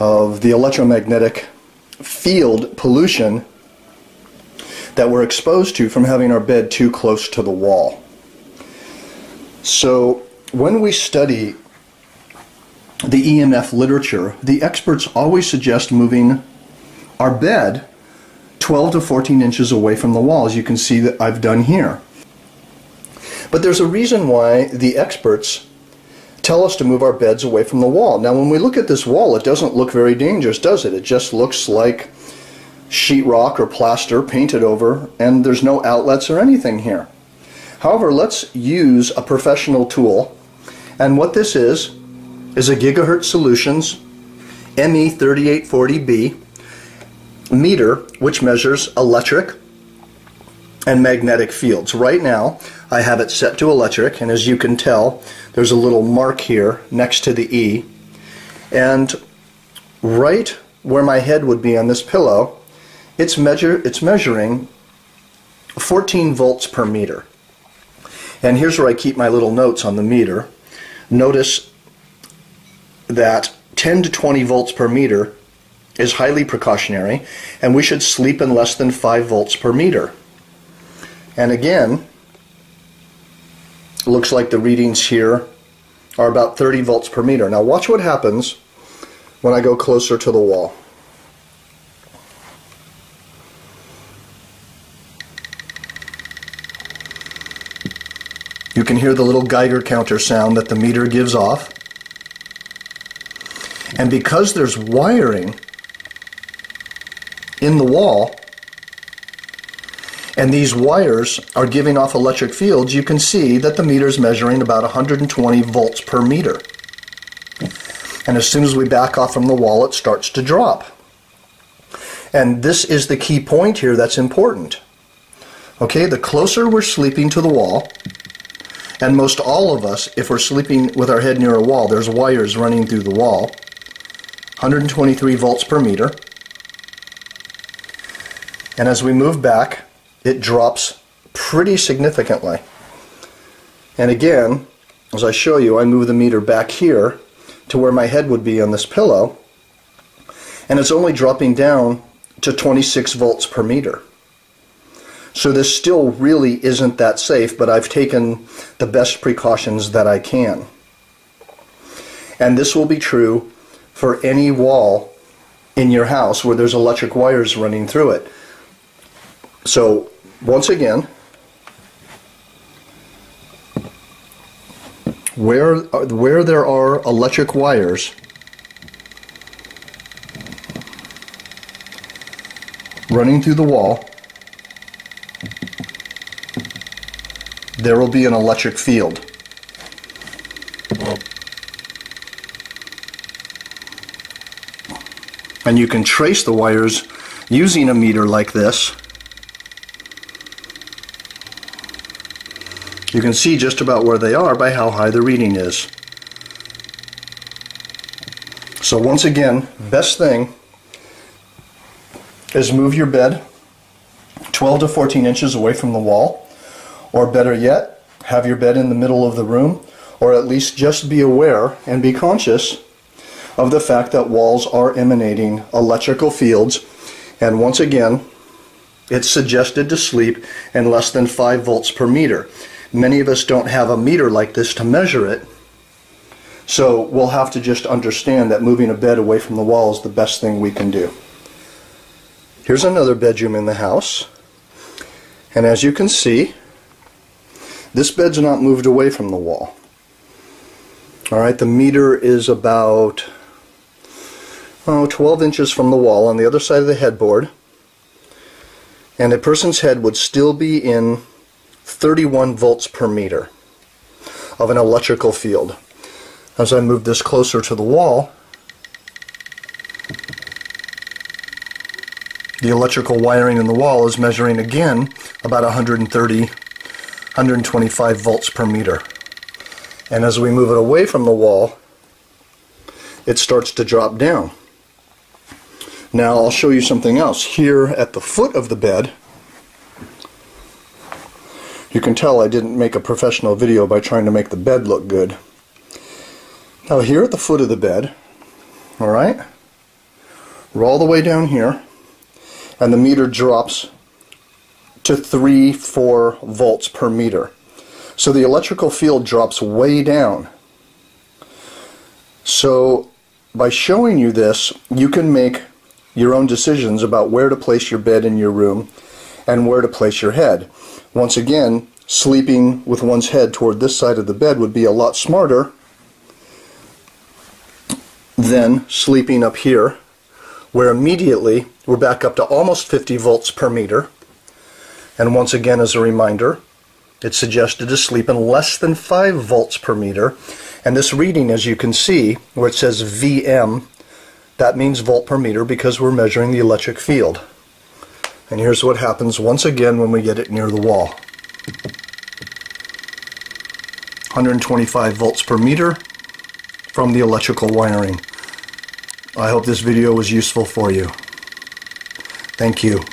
of the electromagnetic field pollution that we're exposed to from having our bed too close to the wall. So when we study the EMF literature, the experts always suggest moving our bed 12 to 14 inches away from the wall, as you can see that I've done here. But there's a reason why the experts tell us to move our beds away from the wall. Now when we look at this wall, it doesn't look very dangerous, does it? It just looks like sheetrock or plaster painted over, and there's no outlets or anything here. However, let's use a professional tool, and what this is a Gigahertz Solutions ME3840B meter, which measures electric and magnetic fields. Right now I have it set to electric, and as you can tell, there's a little mark here next to the E, and right where my head would be on this pillow, it's measuring 14 volts per meter. And here's where I keep my little notes on the meter. Notice that 10 to 20 volts per meter is highly precautionary, and we should sleep in less than 5 volts per meter. And again, looks like the readings here are about 30 volts per meter. Now watch what happens when I go closer to the wall. You can hear the little Geiger counter sound that the meter gives off. And because there's wiring in the wall, and these wires are giving off electric fields, you can see that the meter is measuring about 120 volts per meter. And as soon as we back off from the wall, it starts to drop. And this is the key point here that's important. Okay, the closer we're sleeping to the wall, and most all of us, if we're sleeping with our head near a wall, there's wires running through the wall, 123 volts per meter. And as we move back, it drops pretty significantly. And again, as I show you, I move the meter back here to where my head would be on this pillow, and it's only dropping down to 26 volts per meter. So this still really isn't that safe, but I've taken the best precautions that I can. And this will be true for any wall in your house where there's electric wires running through it. So once again, where there are electric wires running through the wall, there will be an electric field. And you can trace the wires using a meter like this. You can see just about where they are by how high the reading is. So once again, best thing is move your bed 12 to 14 inches away from the wall, or better yet, have your bed in the middle of the room, or at least just be aware and be conscious of the fact that walls are emanating electrical fields. And once again, it's suggested to sleep in less than 5 volts per meter. Many of us don't have a meter like this to measure it, so we'll have to just understand that moving a bed away from the wall is the best thing we can do. Here's another bedroom in the house, and as you can see, this bed's not moved away from the wall. Alright, the meter is about 12 inches from the wall on the other side of the headboard, and a person's head would still be in 31 volts per meter of an electrical field. As I move this closer to the wall, the electrical wiring in the wall is measuring again about 130, 125 volts per meter. And as we move it away from the wall, it starts to drop down. Now I'll show you something else. Here at the foot of the bed, you can tell I didn't make a professional video by trying to make the bed look good. Now here at the foot of the bed, alright, We're all the way down here, and the meter drops to 3-4 volts per meter. So the electrical field drops way down. So by showing you this, you can make your own decisions about where to place your bed in your room and where to place your head. Once again, sleeping with one's head toward this side of the bed would be a lot smarter than sleeping up here, where immediately we're back up to almost 50 volts per meter. And once again, as a reminder, it's suggested to sleep in less than 5 volts per meter. And this reading, as you can see, where it says VM, that means volt per meter because we're measuring the electric field. And here's what happens once again when we get it near the wall. 125 volts per meter from the electrical wiring. I hope this video was useful for you. Thank you.